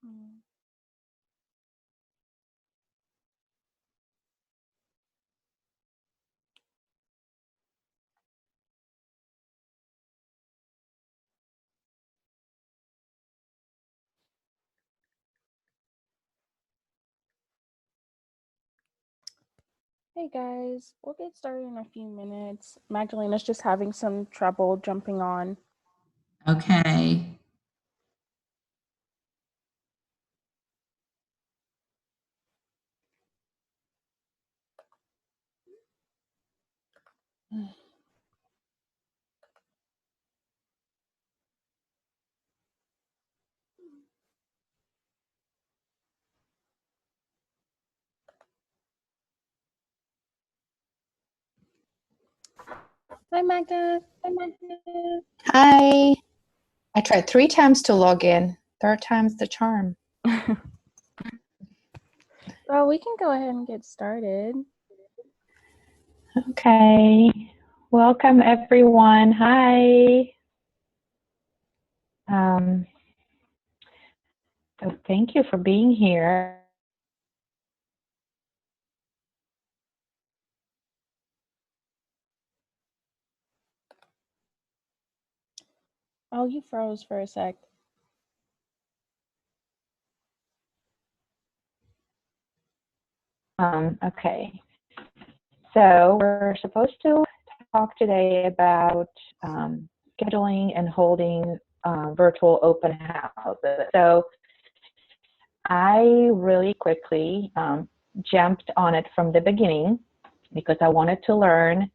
Mm. Hey guys, we'll get started in a few minutes. Magdalena's just having some trouble jumping on. Okay. Hi Magda. Hi. I tried 3 times to log in. Third time's the charm. Well, we can go ahead and get started. Okay. Welcome, everyone. Hi. So thank you for being here. Oh, you froze for a sec. Okay. So we're supposed to talk today about scheduling and holding virtual open houses. So I really quickly jumped on it from the beginning because I wanted to learn,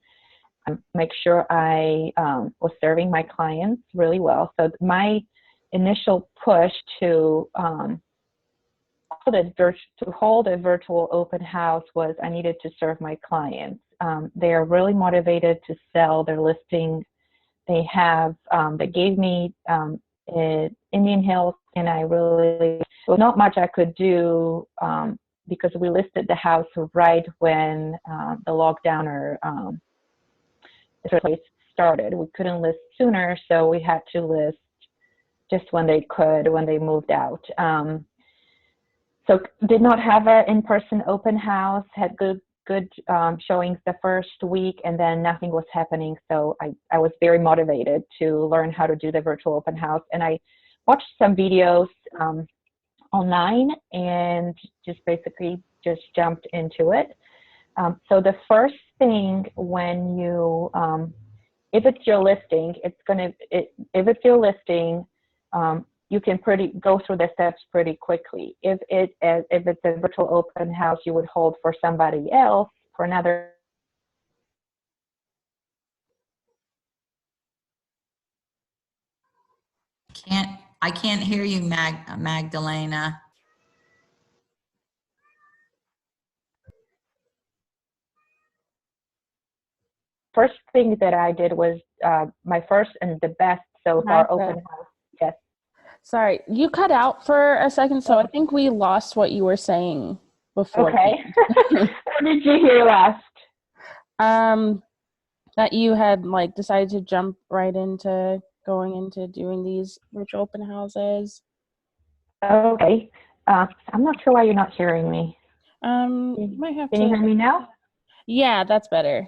make sure I was serving my clients really well. So my initial push to hold a virtual open house was I needed to serve my clients. They are really motivated to sell their listing. They gave me Indian Hills, and there was not much I could do because we listed the house right when the lockdown or the place started. We couldn't list sooner, so we had to list just when they moved out. So did not have an in-person open house, had good showings the first week, and then nothing was happening. So I was very motivated to learn how to do the virtual open house. And I watched some videos online and basically jumped into it. So the first thing when you, if it's your listing, you can go through the steps pretty quickly. If it's a virtual open house, you would hold for somebody else for another. I can't hear you, Magdalena. First thing that I did was my first and the best so far open house. Yes. Sorry, you cut out for a second, so I think we lost what you were saying before. Okay. What did you hear last? That you had decided to jump right into going into doing these virtual open houses. Okay. I'm not sure why you're not hearing me. You might have Can you hear me now? Yeah, that's better.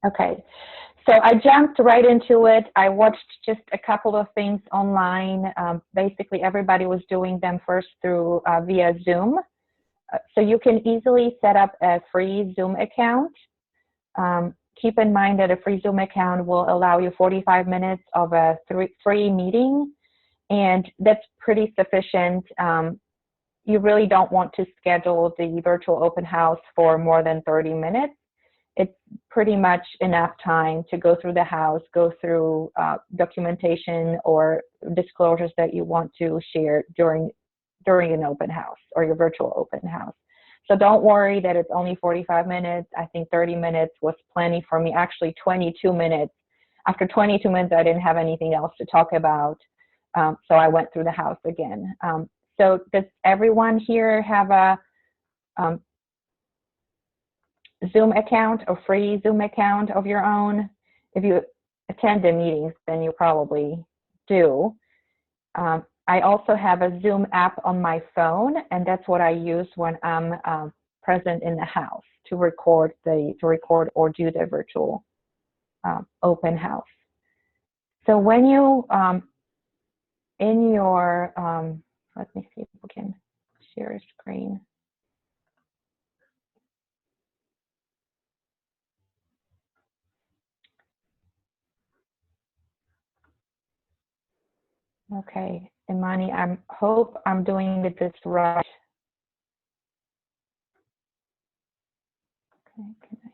Okay. So I jumped right into it. I watched just a couple of things online. Basically, everybody was doing them first through via Zoom. So you can easily set up a free Zoom account. Keep in mind that a free Zoom account will allow you 45 minutes of a free meeting, and that's pretty sufficient. You really don't want to schedule the virtual open house for more than 30 minutes. It's pretty much enough time to go through the house, go through documentation or disclosures that you want to share during an open house or your virtual open house. So don't worry that it's only 45 minutes. I think 30 minutes was plenty for me. Actually, 22 minutes. After 22 minutes, I didn't have anything else to talk about. So I went through the house again. So does everyone here have a Zoom account or free Zoom account of your own? If you attend the meetings, then you probably do. I also have a Zoom app on my phone, and that's what I use when I'm present in the house to record or do the virtual open house. So when you in your let me see if we can share a screen. Okay, Imani, I hope I'm doing this right. Okay, can I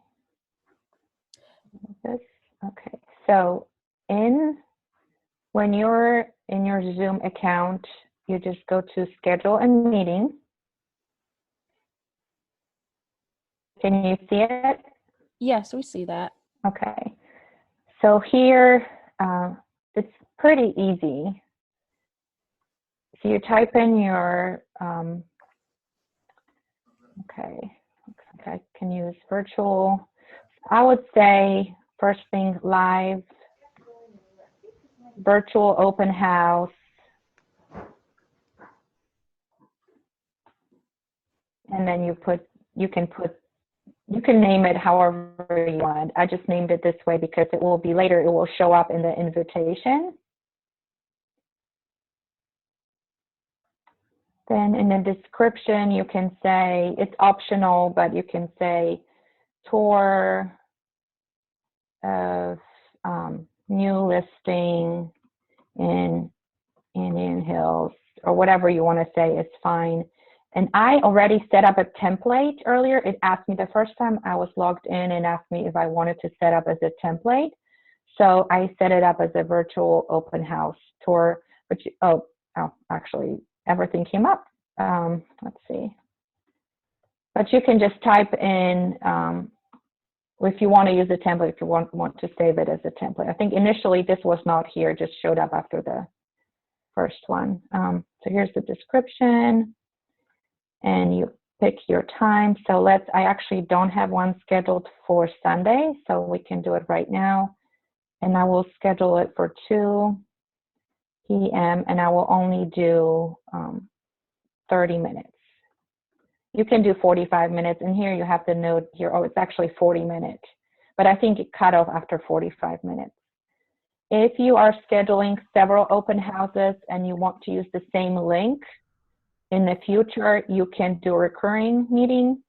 do this? Okay, so when you're in your Zoom account, you just go to schedule a meeting. Can you see it? Yes, we see that. Okay, so here it's pretty easy. So you type in your, okay, looks like I can use virtual. I would say first thing live, virtual open house, and then you can name it however you want. I just named it this way because it will be later, it will show up in the invitation. Then in the description, you can say, it's optional, but you can say tour of new listing in Indian Hills, or whatever you want to say is fine. And I already set up a template earlier. It asked me the first time I was logged in and asked me if I wanted to set up as a template. So I set it up as a virtual open house tour. But actually, everything came up. Let's see. But you can just type in if you want to use a template, if you want to save it as a template. I think initially this was not here, it just showed up after the first one. So here's the description, and you pick your time. So I actually don't have one scheduled for Sunday, so we can do it right now. And I will schedule it for 2 p.m. and I will only do 30 minutes. You can do 45 minutes, and here you have the note here, oh, it's actually 40 minutes. But I think it cut off after 45 minutes. If you are scheduling several open houses and you want to use the same link in the future, you can do a recurring meeting.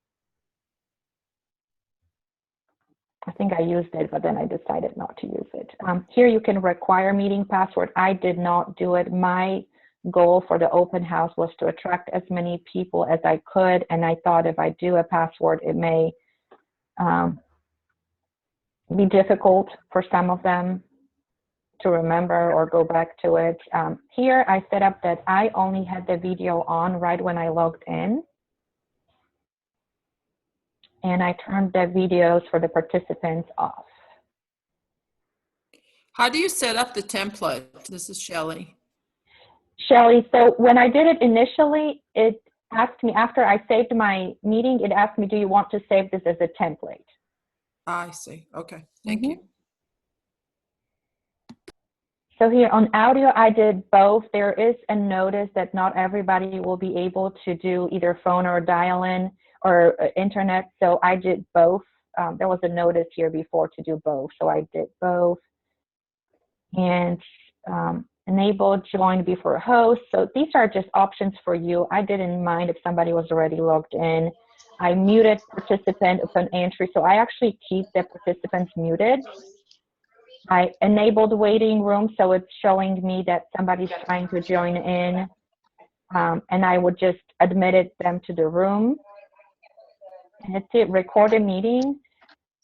I think I used it, but then I decided not to use it. Here you can require meeting password. I did not do it. My goal for the open house was to attract as many people as I could, and I thought if I do a password, it may be difficult for some of them to remember or go back to it. Here I set up that I only had the video on right when I logged in, and I turned the videos for the participants off. How do you set up the template? This is Shelley. Shelley, so when I did it initially, it asked me, after I saved my meeting, it asked me, do you want to save this as a template? I see. Okay. Thank you. So here on audio, I did both. There is a notice that not everybody will be able to do either phone or dial-in or internet, so I did both. There was a notice here before to do both, so I did both. And enable join before host. So these are just options for you. I didn't mind if somebody was already logged in. I muted participant upon entry, so I actually keep the participants muted. I enabled waiting room, so it's showing me that somebody's trying to join in, and I would just admit them to the room. And it's it, record a meeting.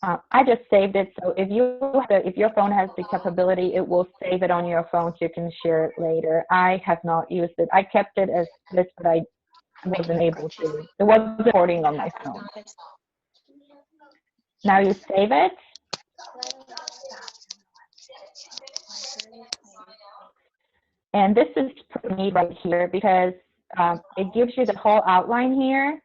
I just saved it, so if your phone has the capability, it will save it on your phone so you can share it later. I have not used it. I kept it as this, but I wasn't able to. It wasn't recording on my phone. Now you save it. And this is pretty neat right here because it gives you the whole outline here.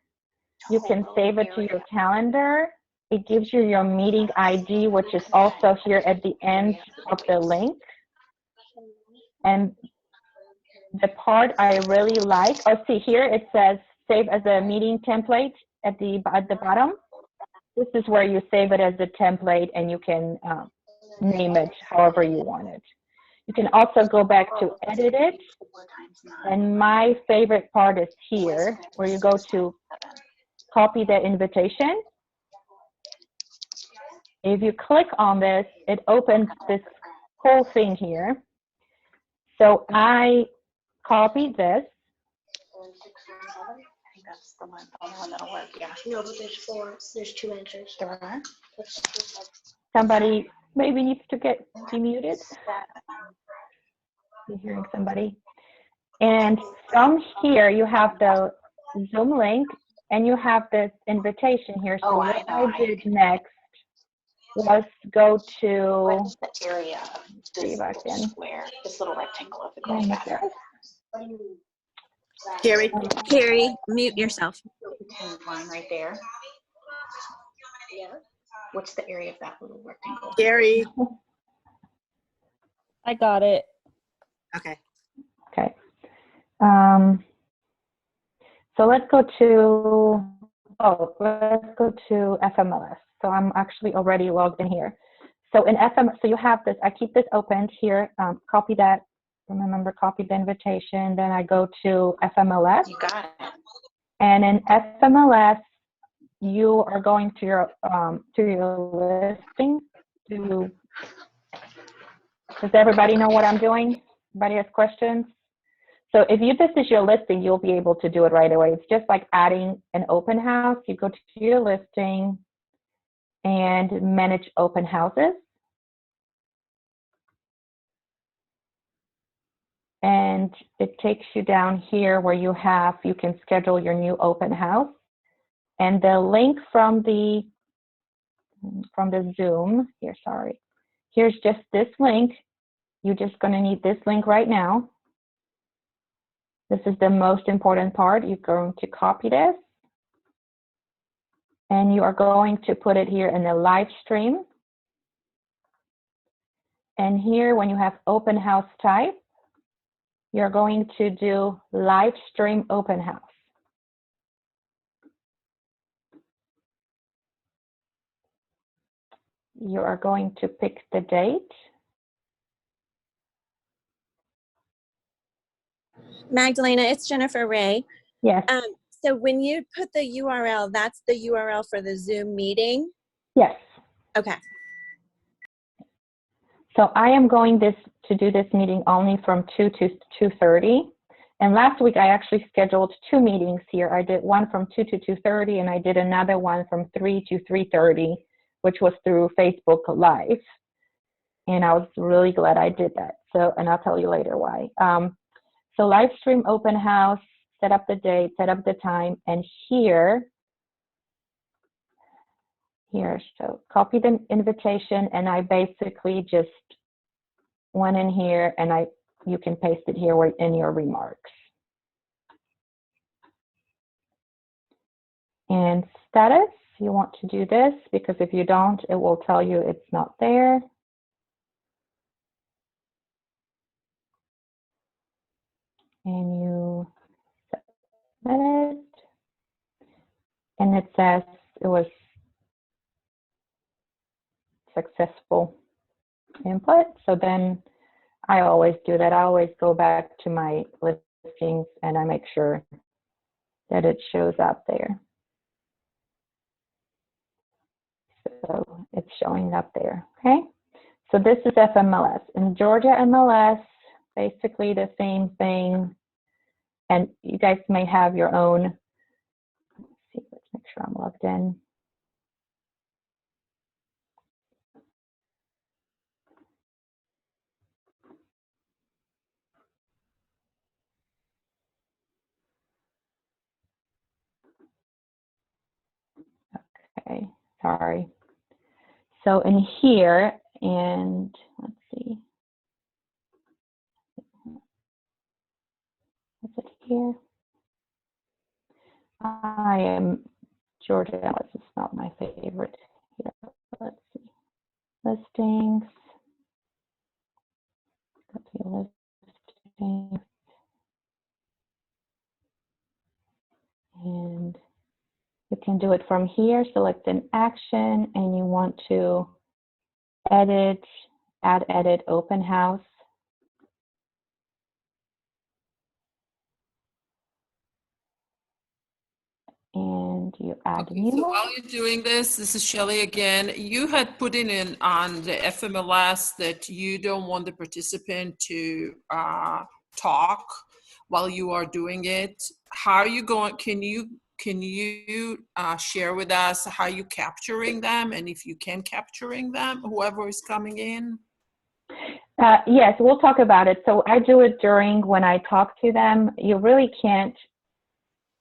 You can save it to your calendar. It gives you your meeting ID, which is also here at the end of the link. And the part I really like, oh, see here it says save as a meeting template at the bottom. This is where you save it as a template and you can name it however you want it. You can also go back to edit it. And my favorite part is here, where you go to copy the invitation. If you click on this, it opens this whole thing here. So I copied this. I think that's the only one that'll work. Yeah. No, but there's 4. There's 2 answers. There are. Somebody maybe needs to get demuted. You're hearing somebody. And from here, you have the Zoom link, and you have this invitation here. So what I did next was go to the area of this little square, this little rectangle of the green pattern. Carrie, mute yourself. Line right there. Yeah. What's the area of that little rectangle? Carrie. I got it. Okay. Okay. So let's go to FMLS. So I'm actually already logged in here. So in so you have this, I keep this opened here, copy that, remember, copy the invitation, then I go to FMLS. You got it. And in FMLS, you are going to your listing. Does everybody know what I'm doing? Everybody has questions? So if this is your listing, you'll be able to do it right away. It's just like adding an open house. You go to your listing and manage open houses. And it takes you down here where you can schedule your new open house. And the link from the Zoom, here's just this link. You're just going to need this link right now. This is the most important part. You're going to copy this. And you are going to put it here in the live stream. And here, when you have open house type, you're going to do live stream open house. You are going to pick the date. Magdalena, it's Jennifer Ray. Yes. So when you put the URL, that's the URL for the Zoom meeting? Yes. Okay. So I am going to do this meeting only from 2 to 2:30. And last week I actually scheduled 2 meetings here. I did one from 2 to 2:30, and I did another one from 3 to 3:30, which was through Facebook Live. And I was really glad I did that. So, and I'll tell you later why. So live stream open house, set up the date, set up the time, and here, so copy the invitation, and I basically just went in here, and you can paste it here in your remarks. And status, you want to do this, because if you don't, it will tell you it's not there. And you submit it, and it says it was successful input. So then I always do that. I always go back to my listings and I make sure that it shows up there. So it's showing up there, okay? So this is FMLS. In Georgia MLS, basically the same thing. And you guys may have your own. Let's see, let's make sure I'm logged in. Okay, sorry. So in here, and let's see. Is it here? I am Georgia MLS is not my favorite here. Let's see. Listings. Listings. And you can do it from here. Select an action, and you want to edit, add edit open house. And you add Okay, new so one. while you're doing this is Shelley again. You had put in on the FMLS that you don't want the participant to talk while you are doing it. How are you going? Can you share with us how you capturing them, and if you can capturing them, whoever is coming in? Yes, we'll talk about it. So I do it during when I talk to them. You really can't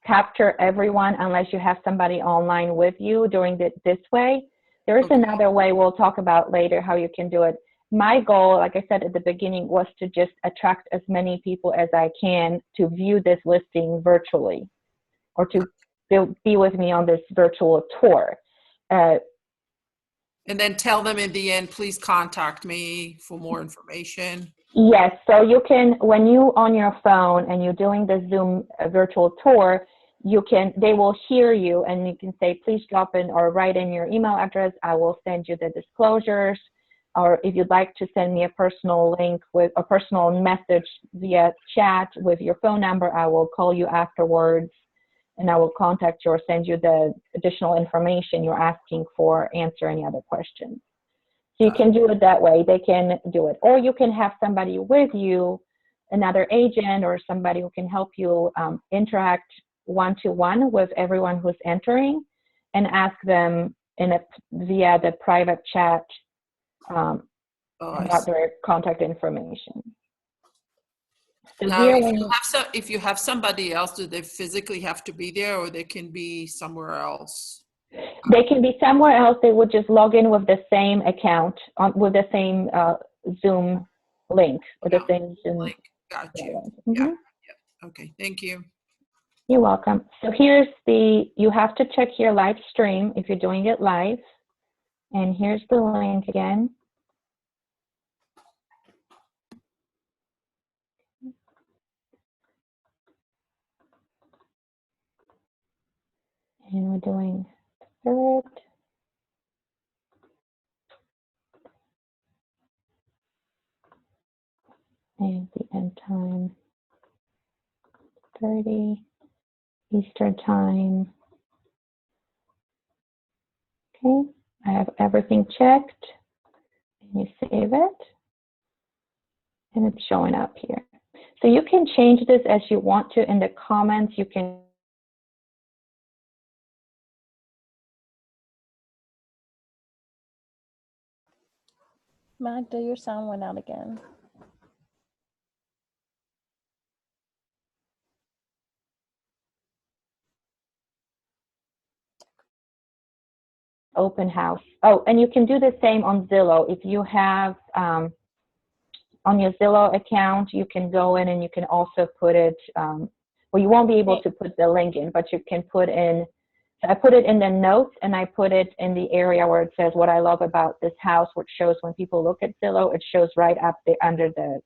capture everyone unless you have somebody online with you doing it this way. There is Okay. another way we'll talk about later how you can do it. My goal, like I said at the beginning, was to just attract as many people as I can to view this listing virtually or to be with me on this virtual tour. And then tell them in the end, please contact me for more information. Yes, so you can, when you on your phone and you're doing the Zoom virtual tour, they will hear you and you can say, please drop in or write in your email address. I will send you the disclosures. Or if you'd like to send me a personal link with a personal message via chat with your phone number, I will call you afterwards and I will contact you or send you the additional information you're asking for, answer any other questions. So you can do it that way. They can do it. Or you can have somebody with you, another agent or somebody who can help you interact one-to-one with everyone who's entering and ask them via the private chat about their contact information. So now, here, if you have somebody else, do they physically have to be there, or they can be somewhere else? they can be somewhere else. They would just log in with the same account, with the same Zoom link, with the same Zoom link. Got you. link. Yeah. Okay. Thank you. You're welcome. So you have to check your live stream if you're doing it live. And here's the link again. And we're doing third. And the end time, 30 Eastern time. Okay, I have everything checked. And you save it. And it's showing up here. So you can change this as you want to in the comments. You can Magda, your sound went out again. open house. Oh, and you can do the same on Zillow. If you have on your Zillow account, you can go in and you can also put it, well, you won't be able to put the link in, but you can put in, so I put it in the notes and I put it in the area where it says what I love about this house, which shows when people look at Zillow, it shows right up there under the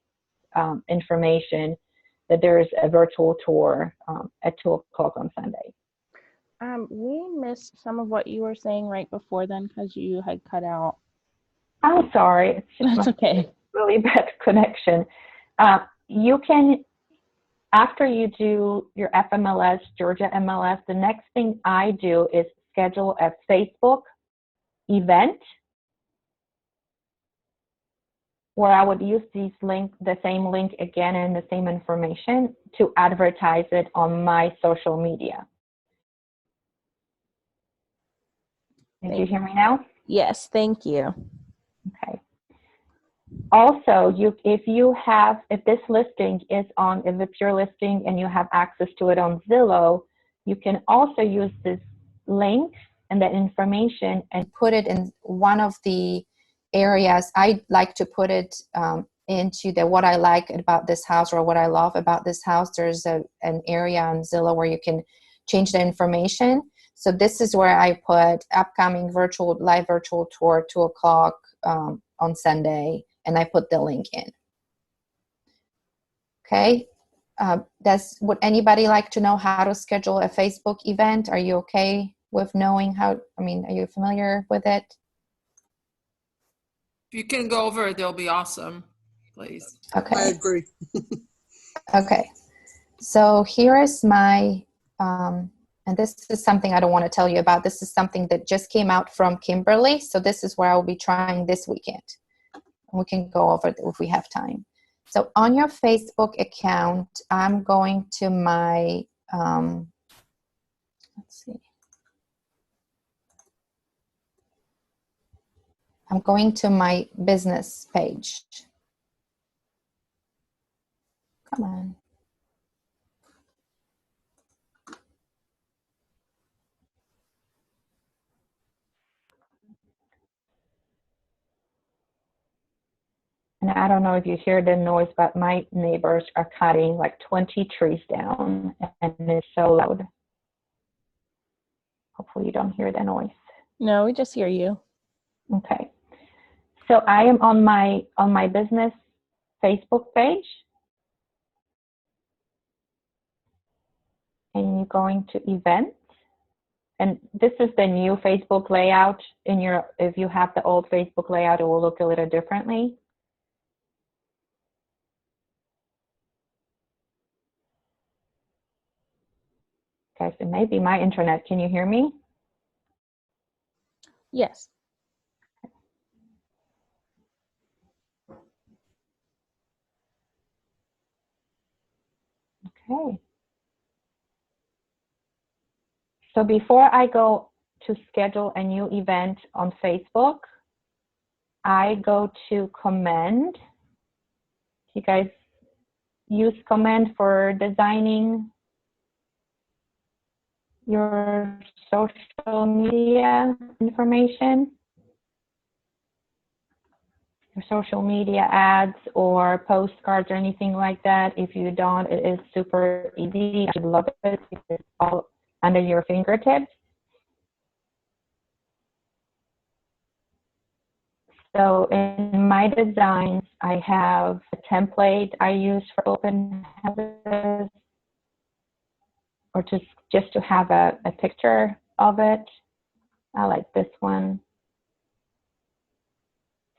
information that there is a virtual tour at 2 o'clock on Sunday. We missed some of what you were saying right before then because you had cut out. I'm sorry. It's just That's okay. really bad connection. You can, after you do your FMLS, Georgia MLS, the next thing I do is schedule a Facebook event where I would use the same link again and the same information to advertise it on my social media. Did you hear me now? Yes, thank you. Okay. Also, if this listing is on, if it's your listing and you have access to it on Zillow, you can also use this link and that information and put it in one of the areas. I like to put it into the what I like about this house or what I love about this house. There's an area on Zillow where you can change the information. So this is where I put upcoming live virtual tour, 2 o'clock on Sunday, and I put the link in. Okay. would anybody like to know how to schedule a Facebook event? Are you okay with knowing how? I mean, are you familiar with it? If you can go over it, they'll be awesome, please. Okay. I agree. Okay. So here is my, and this is something I don't want to tell you about. This is something that just came out from Kimberly. So this is where I will be trying this weekend. We can go over it if we have time. So on your Facebook account, I'm going to my, let's see. I'm going to my business page. Come on. And I don't know if you hear the noise, but my neighbors are cutting like 20 trees down, and it's so loud. Hopefully you don't hear the noise. No, we just hear you. Okay. So I am on my business Facebook page. And you're going to events. And this is the new Facebook layout. If you have the old Facebook layout, it will look a little differently. Okay, so maybe my internet. Can you hear me? Yes. Okay. So before I go to schedule a new event on Facebook, I go to Command. You guys use Command for designing your social media information, your social media ads or postcards or anything like that. If you don't, it is super easy. I love it because it's all under your fingertips. So in my designs, I have a template I use for open houses, or just to have a picture of it. I like this one.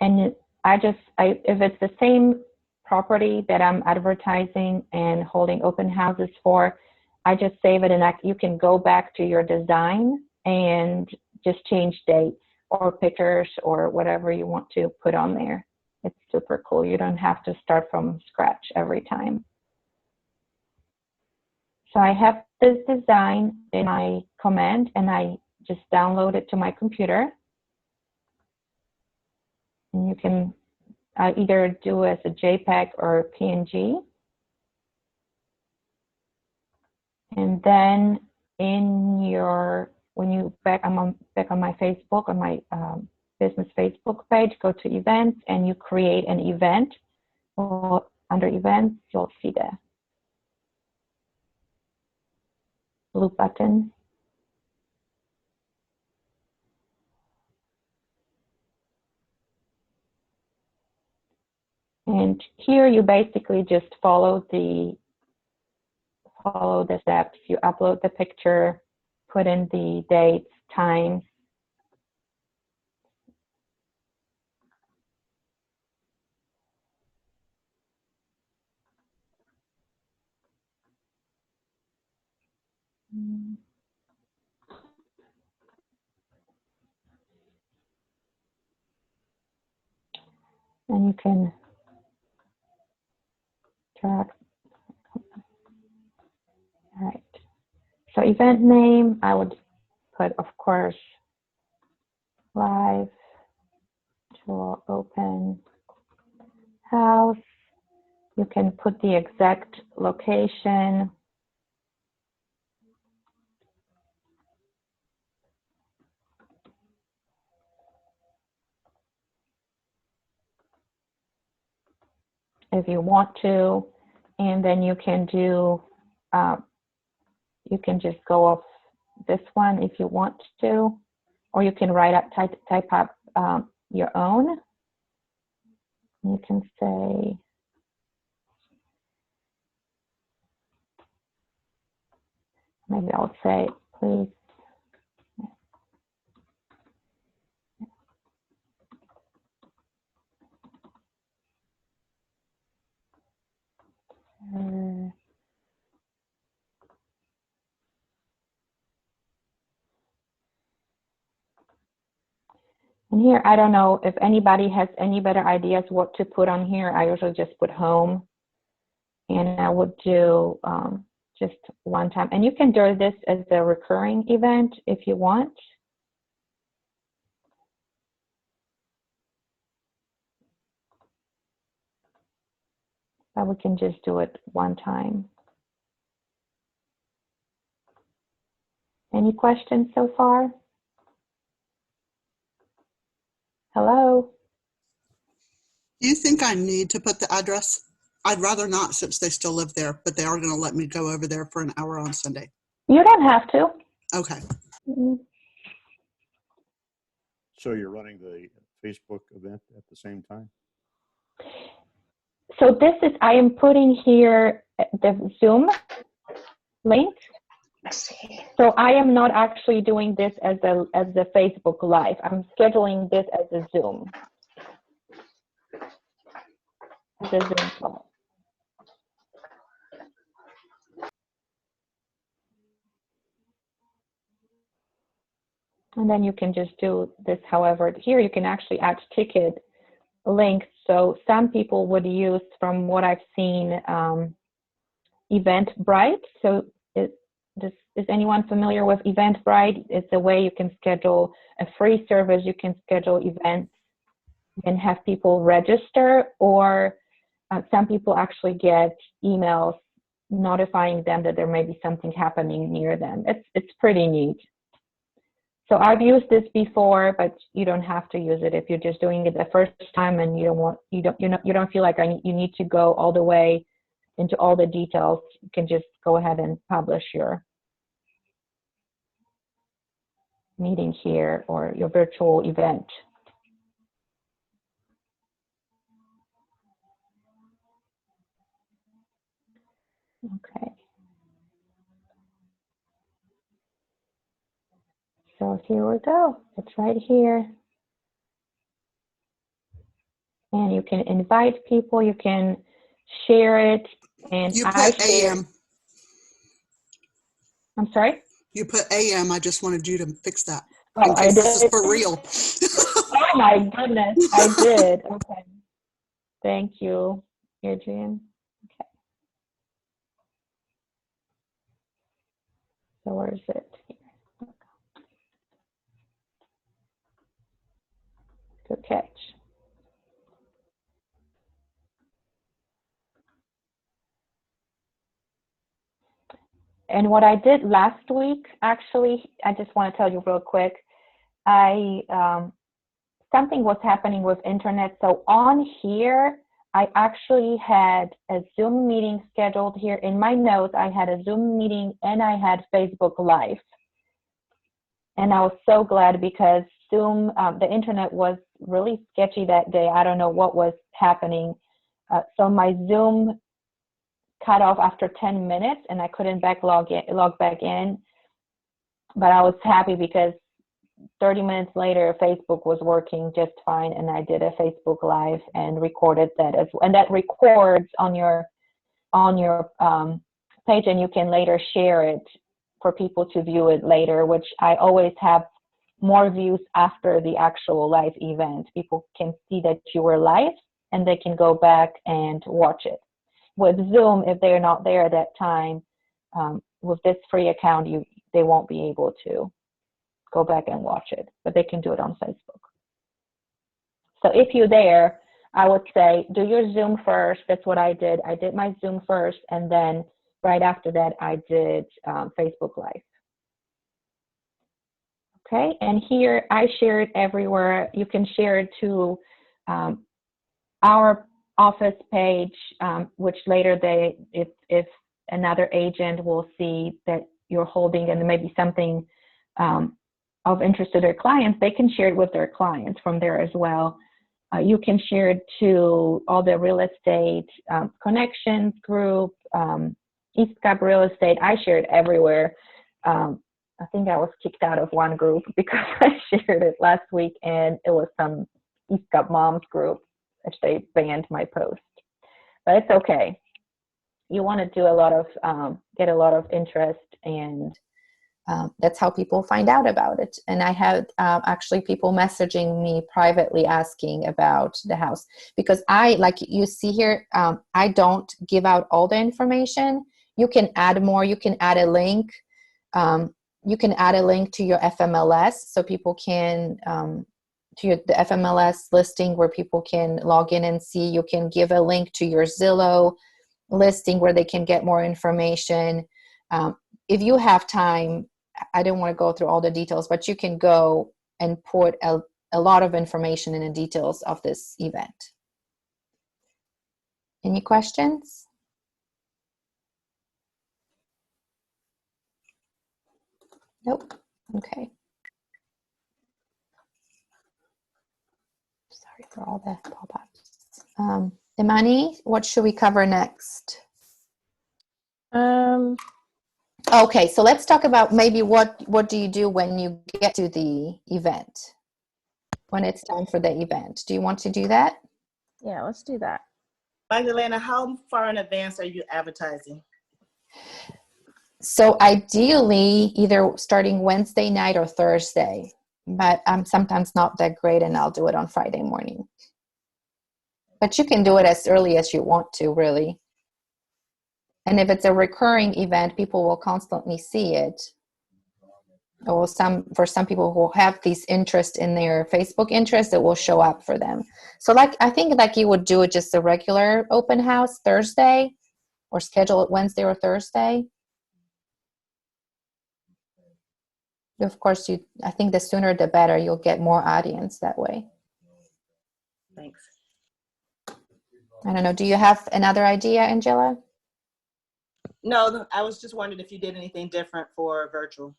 And if it's the same property that I'm advertising and holding open houses for, I just save it, and you can go back to your design and just change dates or pictures or whatever you want to put on there. It's super cool. You don't have to start from scratch every time. So I have this design in my Command, and I just download it to my computer. And you can either do as a JPEG or PNG. And then I'm back on my Facebook, on my business Facebook page, go to events, and you create an event. Well, under events, you'll see the blue button. And here you basically just follow the steps. You upload the picture, put in the dates, times. And you can track. All right. So event name, I would put, of course, live to open house. You can put the exact location. If you want to, and then you can do, you can just go off this one if you want to, or you can type up your own. You can say, maybe I'll say, please. And here, I don't know if anybody has any better ideas what to put on here. I usually just put home, and I would do just one time. And you can do this as a recurring event if you want. But we can just do it one time. Any questions so far? Hello? Do you think I need to put the address? I'd rather not, since they still live there, but they are going to let me go over there for an hour on Sunday. You don't have to. Okay. So you're running the Facebook event at the same time? So this is, I am putting here the Zoom link. So I am not actually doing this as the Facebook Live. I'm scheduling this as a Zoom. As a Zoom call. And then you can just do this however. Here you can actually add ticket links. So some people would use, from what I've seen, Eventbrite. So is anyone familiar with Eventbrite? It's a way you can schedule a free service. You can schedule events and have people register, or some people actually get emails notifying them that there may be something happening near them. It's pretty neat. So I've used this before, but you don't have to use it if you're just doing it the first time and you don't feel like you need to go all the way into all the details. You can just go ahead and publish your meeting here or your virtual event. Okay. So here we go. It's right here. And you can invite people, you can share it, and You I put share. AM. I'm sorry? You put AM. I just wanted you to fix that. Oh, In case this is did. for real. Oh my goodness, I did. Okay. Thank you, Adrian. Okay. So where is it? Good catch. And what I did last week, actually, I just want to tell you real quick. Something was happening with internet. So on here, I actually had a Zoom meeting scheduled here. In my notes, I had a Zoom meeting and I had Facebook Live. And I was so glad because Zoom, the internet was really sketchy that day. I don't know what was happening. So my Zoom cut off after 10 minutes and I couldn't log back in. But I was happy because 30 minutes later, Facebook was working just fine, and I did a Facebook Live and recorded that as well. And that records on your page, and you can later share it for people to view it later, which I always have more views after the actual live event. People can see that you were live, and they can go back and watch it. With Zoom, if they're not there at that time, with this free account, they won't be able to go back and watch it, but they can do it on Facebook. So if you're there, I would say do your Zoom first. That's what I did. I did my Zoom first, and then right after that, I did Facebook Live. Okay, and here I share it everywhere. You can share it to our office page, which later if another agent will see that you're holding and there may be something of interest to their clients, they can share it with their clients from there as well. You can share it to all the real estate connections group, East Cap Real Estate. I share it everywhere. I think I was kicked out of one group because I shared it last week, and it was some East Cup Moms group, which they banned my post. But it's okay. You want to do a lot of, get a lot of interest, and that's how people find out about it. And I had actually people messaging me privately asking about the house, because I, like you see here, I don't give out all the information. You can add more. You can add a link. You can add a link to your FMLS so people can, the FMLS listing where people can log in and see. You can give a link to your Zillow listing where they can get more information. If you have time, I don't want to go through all the details, but you can go and put a lot of information in the details of this event. Any questions? Nope. Okay. Sorry for all the pop-ups. Imani, what should we cover next? Okay, so let's talk about maybe what do you do when you get to the event, when it's time for the event. Do you want to do that? Yeah, let's do that. Magdalena, how far in advance are you advertising? So ideally, either starting Wednesday night or Thursday, but I'm sometimes not that great, and I'll do it on Friday morning. But you can do it as early as you want to, really. And if it's a recurring event, people will constantly see it. Or for some people who have these interest in their Facebook interest, it will show up for them. So I think you would do it just a regular open house Thursday, or schedule it Wednesday or Thursday. Of course, I think the sooner the better. You'll get more audience that way. Thanks. I don't know. Do you have another idea, Angela? No, I was just wondering if you did anything different for virtual.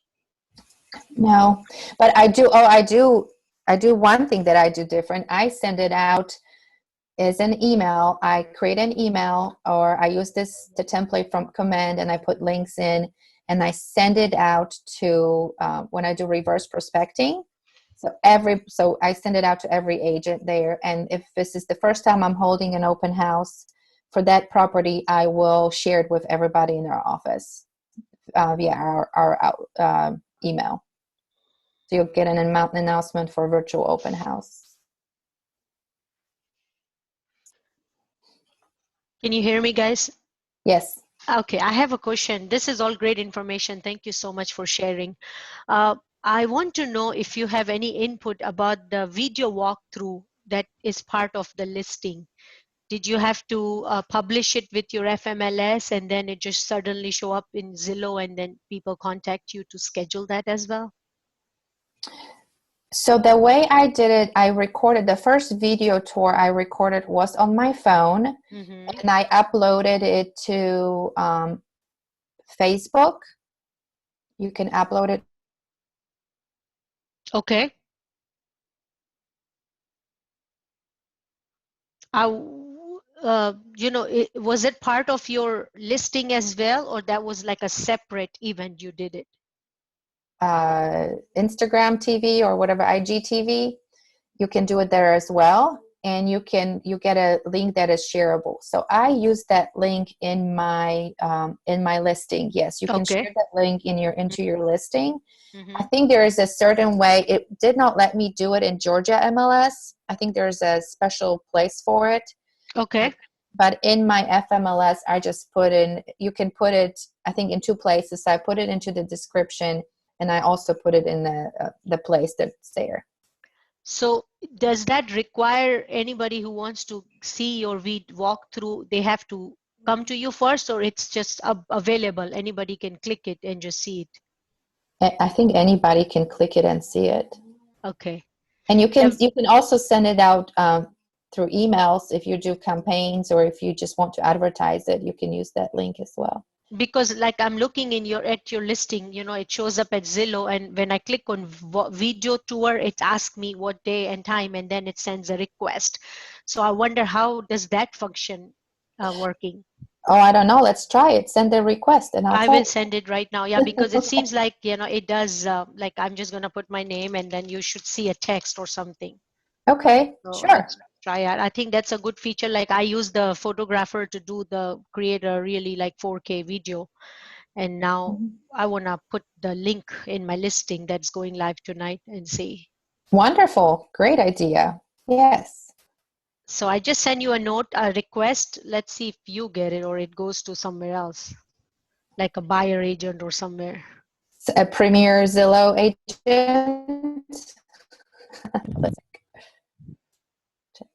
No, but I do. Oh, I do one thing that I do different. I send it out as an email. I create an email, or I use the template from Command, and I put links in, and I send it out to when I do reverse prospecting. So I send it out to every agent there. And if this is the first time I'm holding an open house for that property, I will share it with everybody in our office via our email. So you'll get an announcement for virtual open house. Can you hear me, guys? Yes. Okay, I have a question. This is all great information. Thank you so much for sharing. I want to know if you have any input about the video walkthrough that is part of the listing. Did you have to publish it with your FMLS, and then it just suddenly show up in Zillow, and then people contact you to schedule that as well? So the way I did it, I recorded the first video tour I recorded was on my phone, and I uploaded it to Facebook. You can upload it. Okay. Was it part of your listing as well, or that was like a separate event you did it? Instagram TV or whatever, IGTV, you can do it there as well, and you get a link that is shareable. So I use that link in my listing. Yes, you can share that link into your listing. I think there is a certain way. It did not let me do it in Georgia MLS. I think there's a special place for it. Okay. But in my FMLS, I just you can put it, I think, in two places. So I put it into the description, and I also put it in the place that's there. So does that require anybody who wants to see your walkthrough, they have to come to you first, or it's just available? Anybody can click it and just see it? I think anybody can click it and see it. Okay. And you can also send it out through emails if you do campaigns, or if you just want to advertise it, you can use that link as well. Because like I'm looking at your listing, it shows up at Zillow, and when I click on video tour, it asks me what day and time, and then it sends a request. So I wonder, how does that function working? Oh, I don't know. Let's try it. Send a request and I'll I tell will you. send it right now. Yeah, because it seems like, it does, like I'm just going to put my name and then you should see a text or something. Okay, So sure. let's try it. I think that's a good feature. Like I use the photographer to create a really like 4K video. And now I want to put the link in my listing that's going live tonight and see. Wonderful. Great idea. Yes. So I just send you a note, a request. Let's see if you get it or it goes to somewhere else, like a buyer agent or somewhere. A Premier Zillow agent.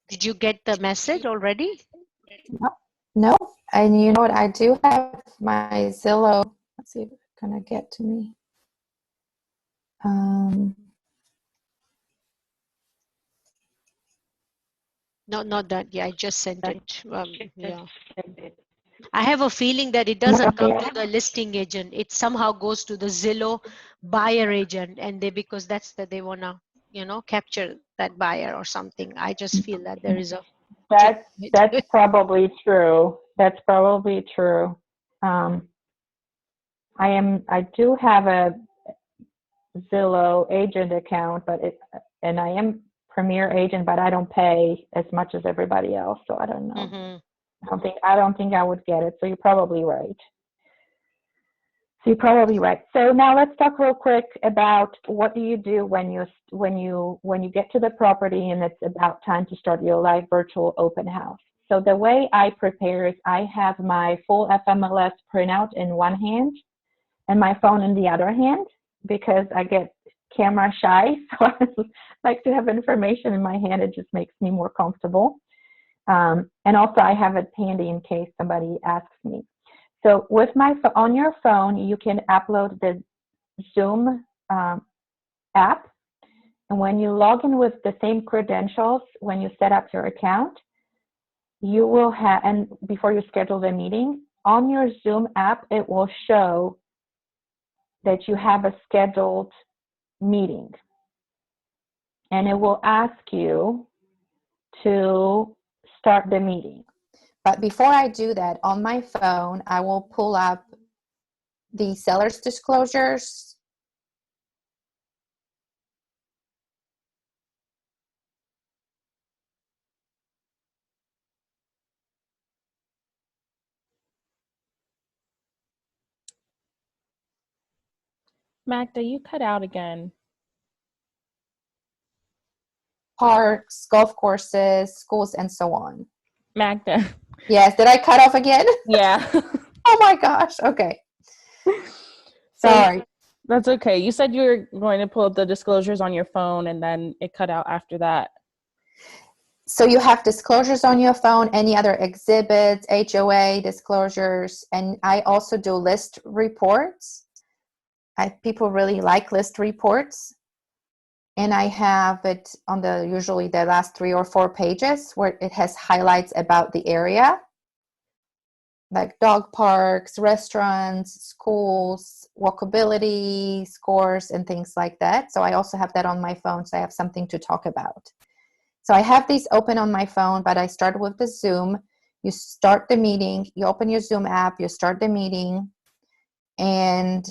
Did you get the message already? No. And you know what? I do have my Zillow. Let's see if it's going to get to me. No, not that. Yeah, I just sent it. Yeah. I have a feeling that it doesn't come to the listing agent. It somehow goes to the Zillow buyer agent, and because that's that they wanna, capture that buyer or something. I just feel that there is a. That's probably true. That's probably true. I do have a Zillow agent account, and I am Premier agent, but I don't pay as much as everybody else, so I don't know. Mm-hmm. I don't think I would get it. So you're probably right. So now let's talk real quick about what do you do when you get to the property and it's about time to start your live virtual open house. So the way I prepare is I have my full FMLS printout in one hand and my phone in the other hand because I get camera shy. So I like to have information in my hand. It just makes me more comfortable. And also I have it handy in case somebody asks me. So on your phone, you can upload the Zoom app. And when you log in with the same credentials, when you set up your account, you will have, and before you schedule the meeting, on your Zoom app, it will show that you have a scheduled meeting. And it will ask you to start the meeting. But before I do that, on my phone, I will pull up the seller's disclosures. Magda, you cut out again. Parks, golf courses, schools, and so on. Magda. Yes, did I cut off again? Yeah. Oh my gosh. Okay. Sorry. That's okay. You said you were going to pull up the disclosures on your phone and then it cut out after that. So you have disclosures on your phone, any other exhibits, HOA disclosures, and I also do list reports. People really like list reports. And I have it on usually the last 3 or 4 pages where it has highlights about the area, like dog parks, restaurants, schools, walkability scores, and things like that. So I also have that on my phone, so I have something to talk about. So I have these open on my phone, but I start with the Zoom. You start the meeting, you open your Zoom app, you start the meeting, and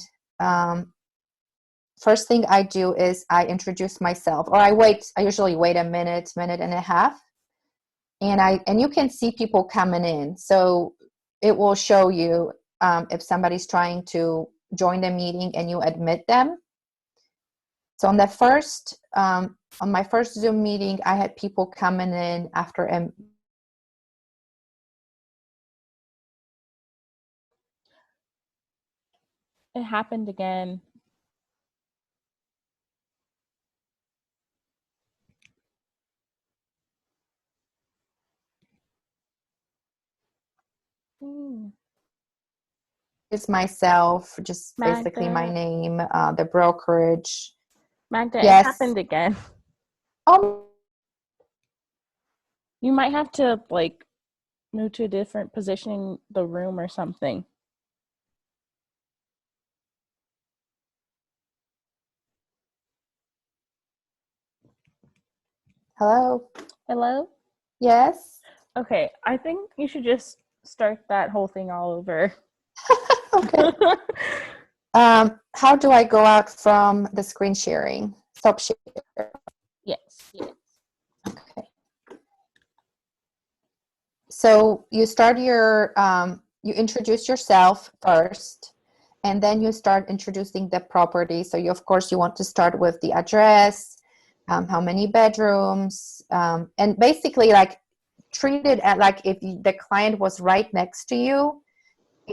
first thing I do is I introduce myself, or I usually wait a minute and a half, and you can see people coming in. So it will show you if somebody's trying to join the meeting and you admit them. So on my first Zoom meeting, I had people coming in after It happened again. It's myself, just Magda. basically my name, the brokerage. Magda, Yes. It happened again. Oh. You might have to move to a different position in the room or something. Hello? Hello? Yes? Okay, I think you should just start that whole thing all over. Okay. How do I go out from the screen sharing? Stop sharing. Yes. Okay. So you start your, you introduce yourself first, and then you start introducing the property. So you, of course, you want to start with the address, how many bedrooms, and basically like treat it at like if the client was right next to you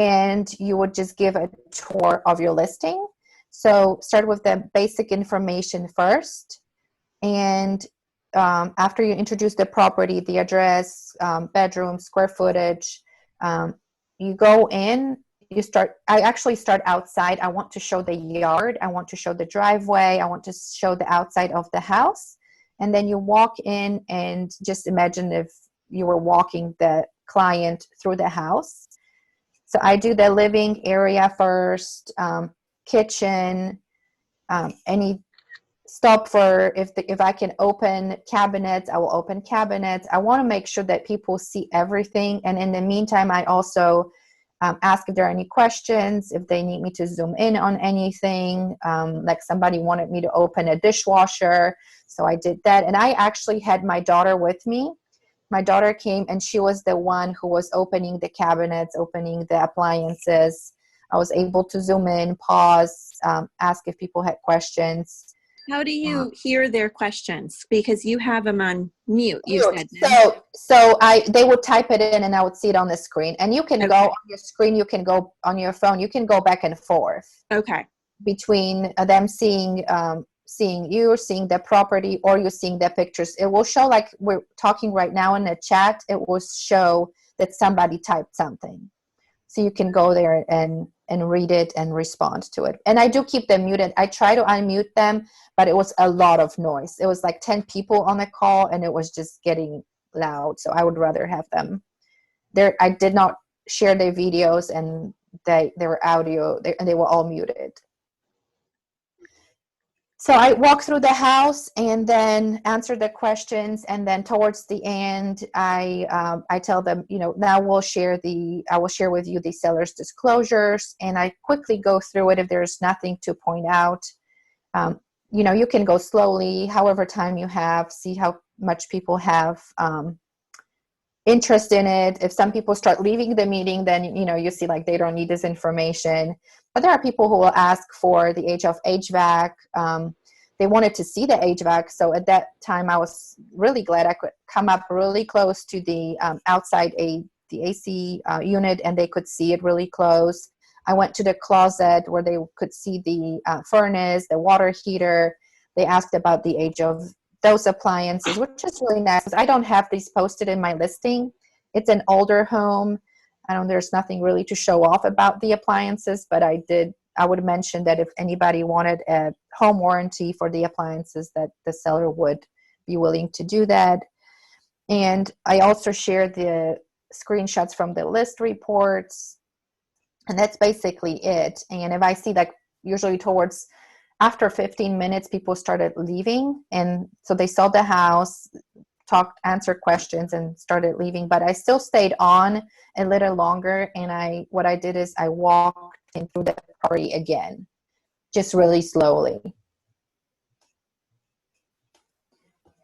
and you would just give a tour of your listing. So start with the basic information first. And after you introduce the property, the address, bedroom, square footage, you go in, I actually start outside. I want to show the yard. I want to show the driveway. I want to show the outside of the house. And then you walk in and just imagine if you were walking the client through the house. So I do the living area first, kitchen, any stop for if I can open cabinets, I will open cabinets. I want to make sure that people see everything. And in the meantime, I also ask if there are any questions, if they need me to zoom in on anything. Like somebody wanted me to open a dishwasher, so I did that. And I actually had my daughter with me. My daughter came and she was the one who was opening the cabinets, opening the appliances. I was able to zoom in, pause, ask if people had questions. How do you hear their questions? Because you have them on mute, you said. So they would type it in and I would see it on the screen. And you can go on your screen, you can go on your phone, you can go back and forth. Okay. Between them seeing you, seeing the property, or you seeing the pictures. It will show like we're talking right now in the chat, it will show that somebody typed something. So you can go there and read it and respond to it. And I do keep them muted. I try to unmute them, but it was a lot of noise. It was like 10 people on the call and it was just getting loud. So I would rather have them there. I did not share their videos and they were audio and they were all muted. So I walk through the house and then answer the questions, and then towards the end, I tell them, now I will share with you the seller's disclosures, and I quickly go through it if there's nothing to point out. You can go slowly, however time you have, see how much people have interest in it. If some people start leaving the meeting, then you see like they don't need this information. But there are people who will ask for the age of HVAC. They wanted to see the HVAC, so at that time I was really glad I could come up really close to the outside the AC unit, and they could see it really close. I went to the closet where they could see the furnace, the water heater. They asked about the age of those appliances, which is really nice. I don't have these posted in my listing. It's an older home. There's nothing really to show off about the appliances, but I would mention that if anybody wanted a home warranty for the appliances, that the seller would be willing to do that. And I also share the screenshots from the list reports, and that's basically it. And if I see like usually towards after 15 minutes, people started leaving, and so they saw the house, talked, answered questions, and started leaving. But I still stayed on a little longer, and what I did is I walked in through the property again, just really slowly.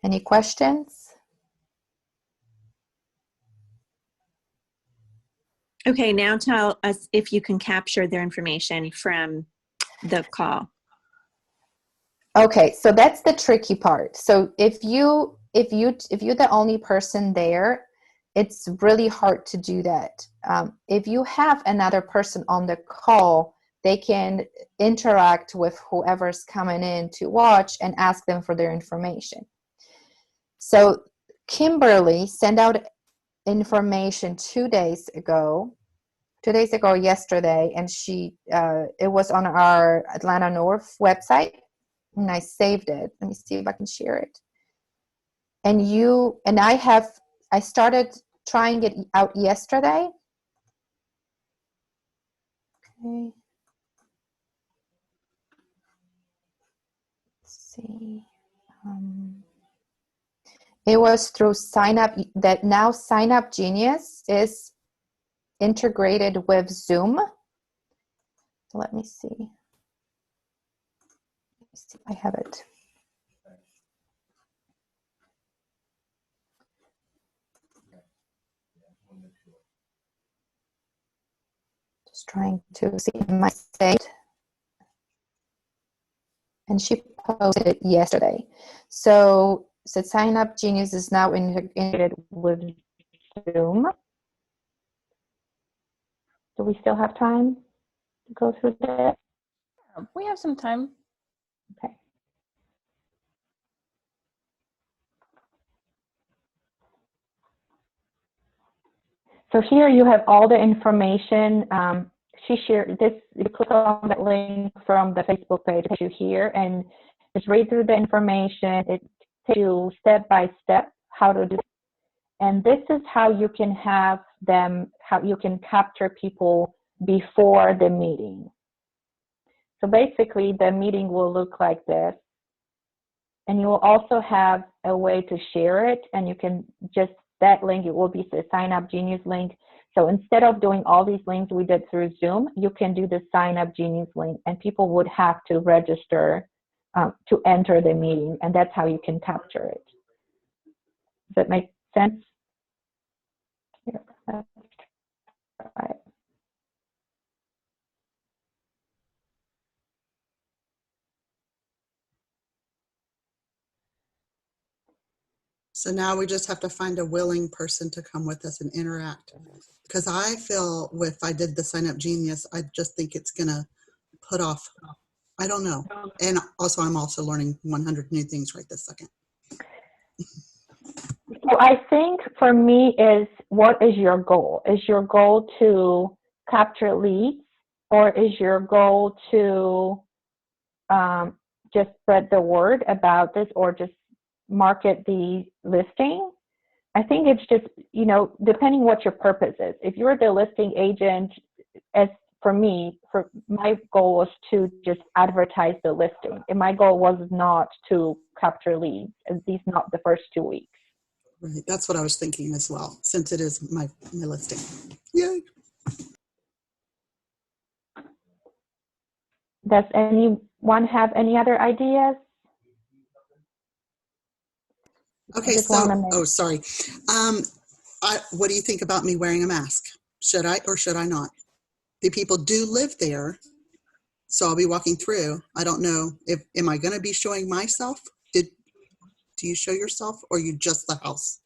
Any questions? Okay, now tell us if you can capture their information from the call. Okay, so that's the tricky part. So if you're the only person there, it's really hard to do that. If you have another person on the call, they can interact with whoever's coming in to watch and ask them for their information. So Kimberly sent out information 2 days ago yesterday, and it was on our Atlanta North website, and I saved it. Let me see if I can share it. And I started trying it out yesterday. Okay. Let's see. It was through sign up. That now Sign Up Genius is integrated with Zoom. So let me see. Let me see if I have it. Just trying to see my state. And she posted it yesterday. So Sign Up Genius is now integrated with Zoom. Do we still have time to go through that? We have some time. Okay. So here you have all the information. She shared this. You click on that link from the Facebook page that you here and just read through the information. It takes you step by step how to do it. And this is how you can have them, how you can capture people before the meeting. So basically the meeting will look like this. And you will also have a way to share it, and you can just, that link, it will be the Sign Up Genius link. So instead of doing all these links we did through Zoom, you can do the Sign Up Genius link, and people would have to register to enter the meeting, and that's how you can capture it. Does that make sense? Here, let's try it. So now we just have to find a willing person to come with us and interact. Because I feel if I did the Sign Up Genius, I just think it's going to put off. I don't know. And also, I'm also learning 100 new things right this second. So I think for me is, what is your goal? Is your goal to capture leads, or is your goal to just spread the word about this, or just market the listing? I think it's just, you know, depending what your purpose is. If you're the listing agent, as for me, for my goal was to just advertise the listing. And my goal was not to capture leads, at least not the first 2 weeks. Right. That's what I was thinking as well, since it is my listing. Yay. Does anyone have any other ideas? Okay, so, sorry. What do you think about me wearing a mask? Should I or should I not? The people do live there, so I'll be walking through. I don't know if, am I going to be showing myself? Do you show yourself, or you just the house?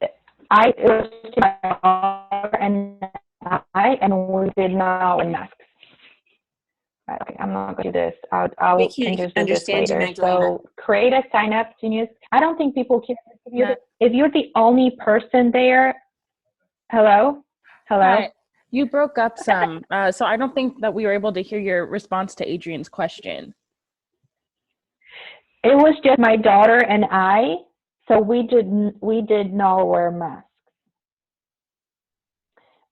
It was my daughter and we did not wear masks. Okay, I'm not going to do this. I'll We can't just do this understand you, later. Magdalena. So create a Sign Up Genius. I don't think people care. If you're the only person there, hello? Hi. You broke up some, so I don't think that we were able to hear your response to Adrian's question. It was just my daughter and I, so we did not wear masks.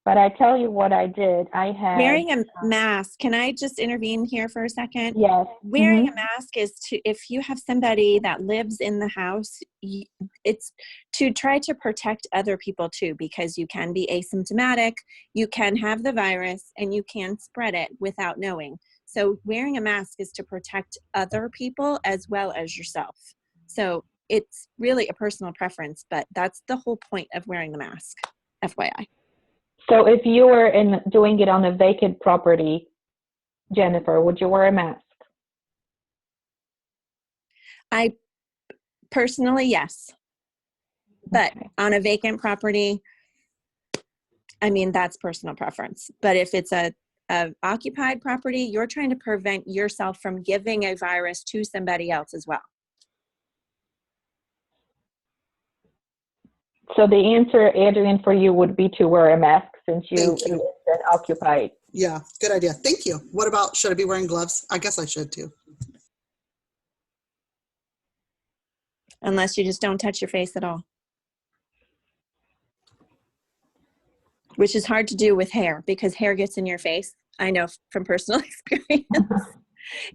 But I tell you what I did. I had Wearing a mask. Can I just intervene here for a second? Yes. Wearing a mask is to, if you have somebody that lives in the house, it's to try to protect other people too, because you can be asymptomatic, you can have the virus, and you can spread it without knowing. So wearing a mask is to protect other people as well as yourself. So it's really a personal preference, but that's the whole point of wearing the mask, FYI. So if you were doing it on a vacant property, Jennifer, would you wear a mask? I personally, yes. But on a vacant property, I mean, that's personal preference. But if it's a occupied property, you're trying to prevent yourself from giving a virus to somebody else as well. So the answer, Adrian, for you would be to wear a mask since you live in occupied. Yeah, good idea. Thank you. What about, should I be wearing gloves? I guess I should too. Unless you just don't touch your face at all. Which is hard to do with hair, because hair gets in your face. I know from personal experience.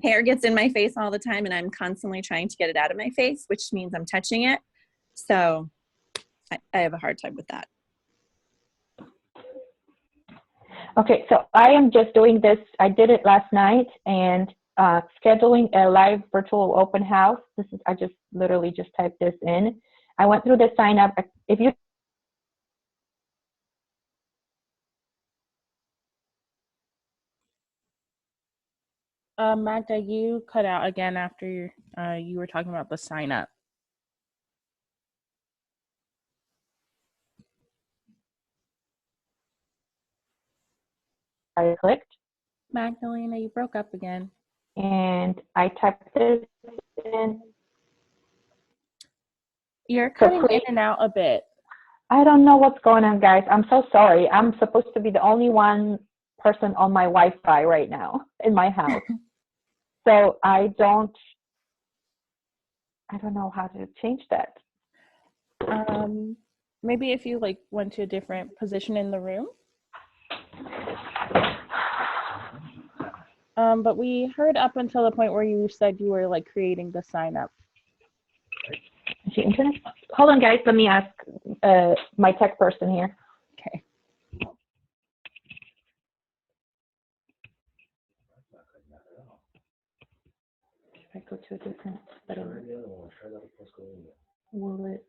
Hair gets in my face all the time, and I'm constantly trying to get it out of my face, which means I'm touching it. So I have a hard time with that. Okay, so I am just doing this. I did it last night and scheduling a live virtual open house. I just literally just typed this in. I went through the sign up. If you Magda, you cut out again after you were talking about the sign up. I clicked. Magdalena, you broke up again. And I typed this in. You're cutting in and out a bit. I don't know what's going on, guys. I'm so sorry. I'm supposed to be the only one person on my Wi-Fi right now in my house. So I don't know how to change that. Maybe if you like went to a different position in the room. But we heard up until the point where you said you were like creating the sign up. Internet? Hold on, guys. Let me ask my tech person here. Okay. If I go to a different, will it?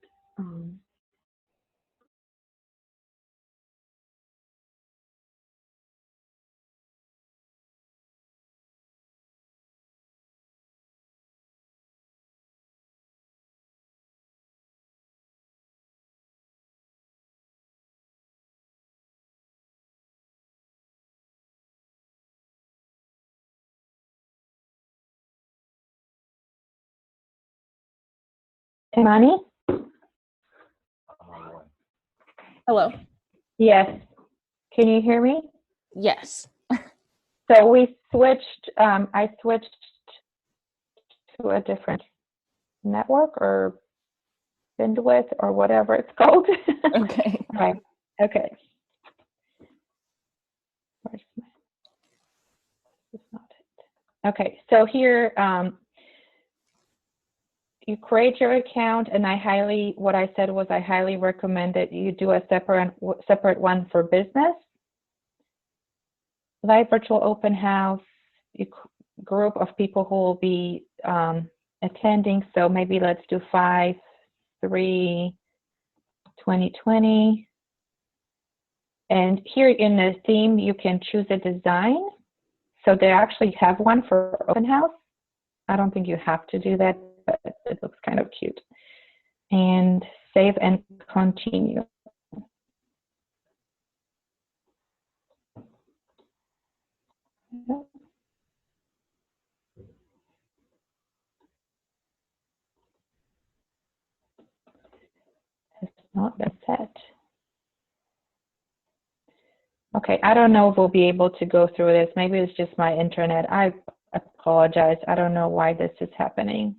Imani? Hello. Yes. Can you hear me? Yes. So we switched. I switched to a different network or bandwidth or whatever it's called. Okay. Right. Okay. Where's my? This is not it. Okay. So here, you create your account, and what I said was I highly recommend that you do a separate one for business. Live virtual open house, group of people who will be attending. So maybe let's do 5/3/2020. And here in the theme, you can choose a design. So they actually have one for open house. I don't think you have to do that, but it looks kind of cute. And save and continue. It's not that set. Okay, I don't know if we'll be able to go through this. Maybe it's just my internet. I apologize. I don't know why this is happening.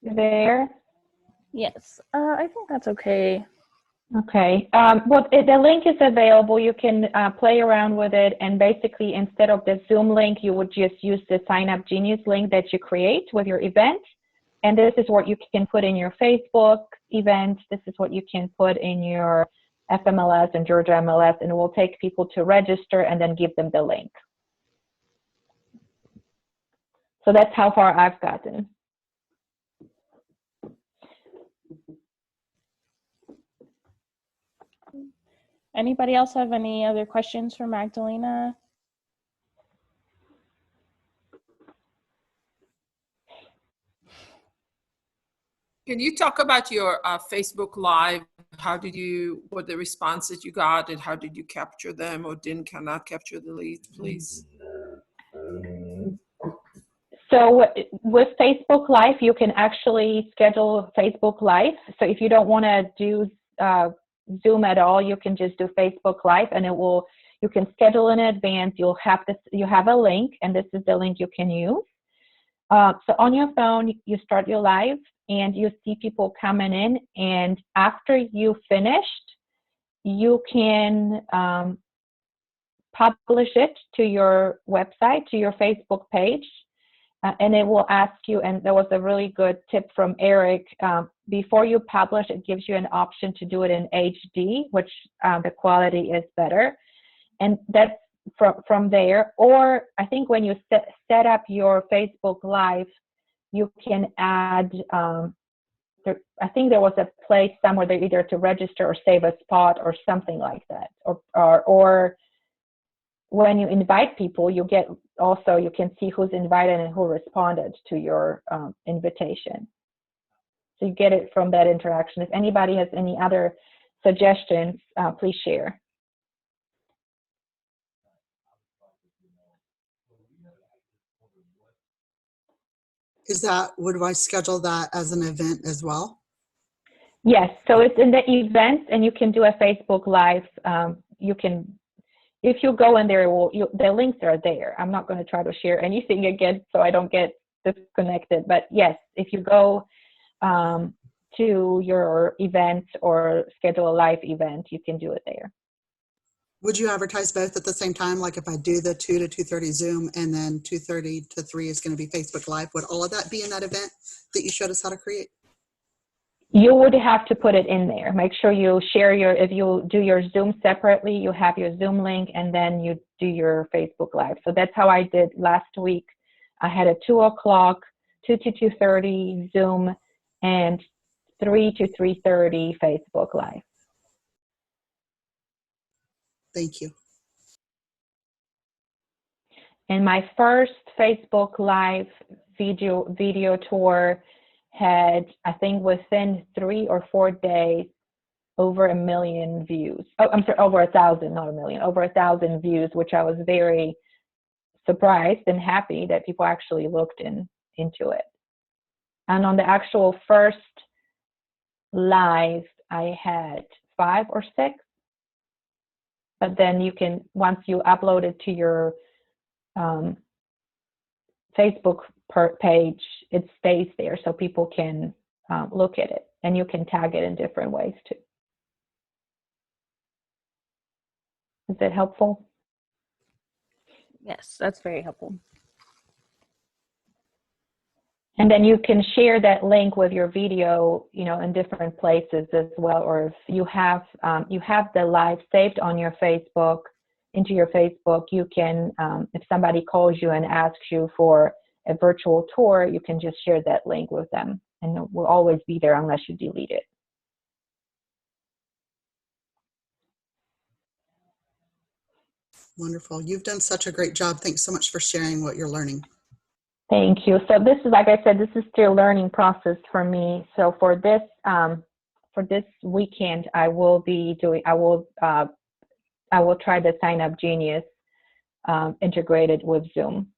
There? Yes. I think that's okay. Okay. Well, the link is available. You can play around with it, and basically, instead of the Zoom link, you would just use the Sign Up Genius link that you create with your event. And this is what you can put in your Facebook event. This is what you can put in your FMLS and Georgia MLS, and it will take people to register and then give them the link. So that's how far I've gotten. Anybody else have any other questions for Magdalena? Can you talk about your Facebook Live? What the responses you got, and how did you capture them or cannot capture the leads, please? So with Facebook Live, you can actually schedule Facebook Live. So if you don't want to do Zoom at all, you can just do Facebook Live, and you can schedule in advance. You have a link, and this is the link you can use. So on your phone, you start your live, and you see people coming in, and after you finished, you can publish it to your website, to your Facebook page, and it will ask you, and there was a really good tip from Eric, before you publish, it gives you an option to do it in HD, which the quality is better. And that's from there. Or I think when you set up your Facebook Live, you can add, I think there was a place somewhere there either to register or save a spot or something like that. Or when you invite people, you can see who's invited and who responded to your invitation. So you get it from that interaction. If anybody has any other suggestions, please share. Would I schedule that as an event as well? Yes, so it's in the events, and you can do a Facebook Live. If you go in there, the links are there. I'm not going to try to share anything again so I don't get disconnected. But yes, if you go to your event or schedule a live event, you can do it there. Would you advertise both at the same time? Like if I do the 2 to 2:30 Zoom and then 2:30 to 3 is going to be Facebook Live, would all of that be in that event that you showed us how to create? You would have to put it in there. Make sure you share if you do your Zoom separately, you have your Zoom link, and then you do your Facebook Live. So that's how I did last week. I had a 2 o'clock, 2 to 2:30 Zoom, and 3 to 3:30 Facebook Live. Thank you. And my first Facebook Live video tour had, I think within 3 or 4 days, over 1 million views. Oh, I'm sorry, over 1,000, not 1 million, over 1,000 views, which I was very surprised and happy that people actually looked into it. And on the actual first live, I had 5 or 6. But then you can, once you upload it to your Facebook page, it stays there so people can look at it, and you can tag it in different ways too. Is that helpful? Yes, that's very helpful. And then you can share that link with your video, in different places as well. Or if you have the live saved on your Facebook, into your Facebook, you can, if somebody calls you and asks you for a virtual tour, you can just share that link with them, and it will always be there unless you delete it. Wonderful. You've done such a great job. Thanks so much for sharing what you're learning. Thank you. So this is, like I said, this is still a learning process for me. So for this weekend, I will try the Sign Up Genius integrated with Zoom.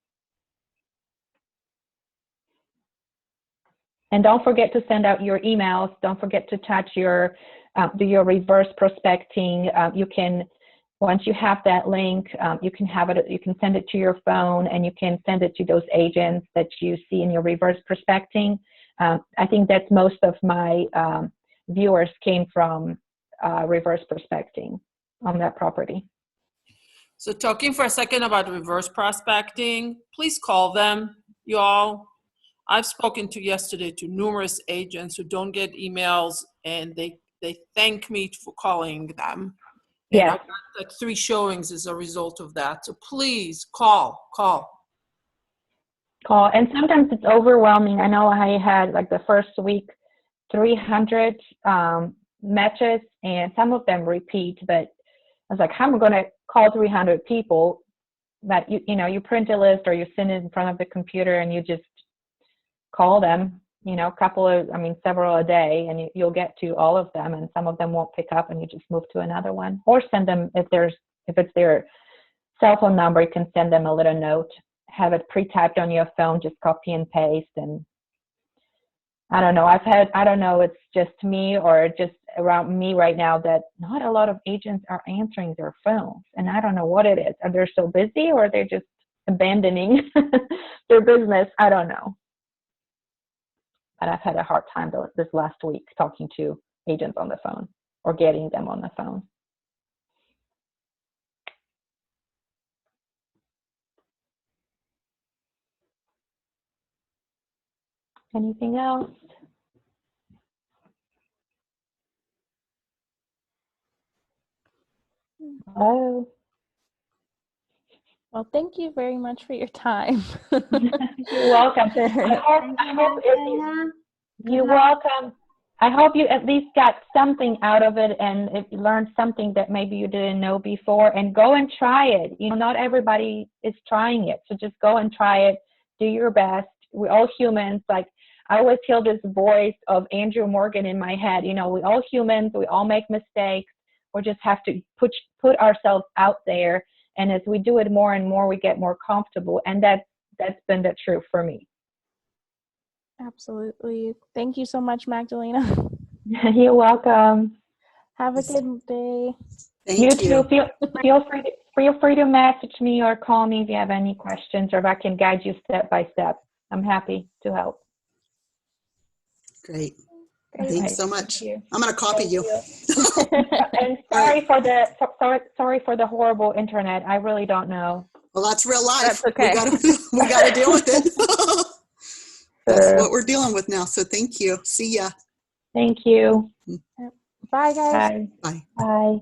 And don't forget to send out your emails. Don't forget to touch do your reverse prospecting. You can, once you have that link, you can send it to your phone, and you can send it to those agents that you see in your reverse prospecting. I think that most of my viewers came from reverse prospecting on that property. So talking for a second about reverse prospecting, please call them, you all. I've spoken to yesterday to numerous agents who don't get emails, and they thank me for calling them. And Yes. I've got like 3 showings as a result of that. So please call. And sometimes it's overwhelming. I know I had, like, the first week 300 matches, and some of them repeat, but I was like, how am I going to call 300 people? That you print a list, or you send it in front of the computer, and you just call them, several a day, and you'll get to all of them, and some of them won't pick up, and you just move to another one, or send them, if it's their cell phone number, you can send them a little note, have it pre-typed on your phone, just copy and paste. And I don't know, I don't know, it's just me or just around me right now that not a lot of agents are answering their phones. And I don't know what it is. Are they so busy or they're just abandoning their business? I don't know. But I've had a hard time this last week talking to agents on the phone or getting them on the phone. Anything else? Hello. Well, thank you very much for your time. You're welcome. You're welcome. I hope you at least got something out of it and if you learned something that maybe you didn't know before, and go and try it. You know, not everybody is trying it. So just go and try it. Do your best. We're all humans. Like I always hear this voice of Andrew Morgan in my head. You know, we're all humans. We all make mistakes. We just have to put ourselves out there. And as we do it more and more, we get more comfortable. And that's been the truth for me. Absolutely. Thank you so much, Magdalena. You're welcome. Have a good day. You too. Feel free to message me or call me if you have any questions, or if I can guide you step by step. I'm happy to help. Great. Thanks so much. Thank I'm going to copy you. And sorry for the horrible internet. I really don't know. Well, that's real life. That's okay. We got to deal with it. That's what we're dealing with now. So thank you. See ya. Thank you. Bye, guys. Bye. Bye. Bye.